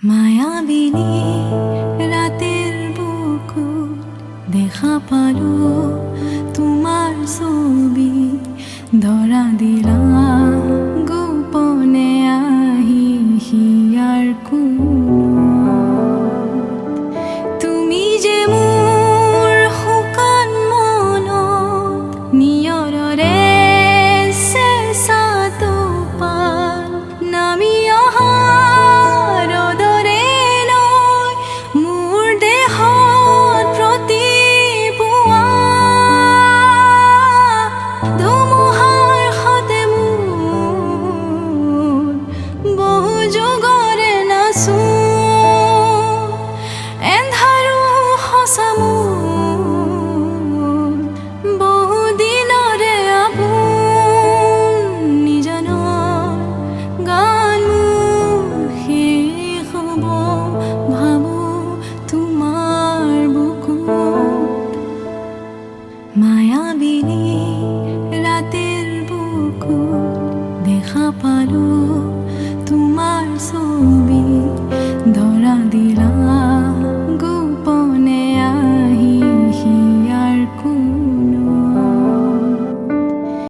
মায়াবিনী ৰাতেৰ বুকুত দেখা পালো তোমাৰ ছবি ধৰা দিলা গোপনে আহি হিয়াৰ তুমি যে মোৰ শুকান মনত নিয়ৰৰে চেঁচাটো পাল নামি অহা মায়াবিনী ৰাতেৰ বুকুত দেখা পালো তোমাৰ ছবি।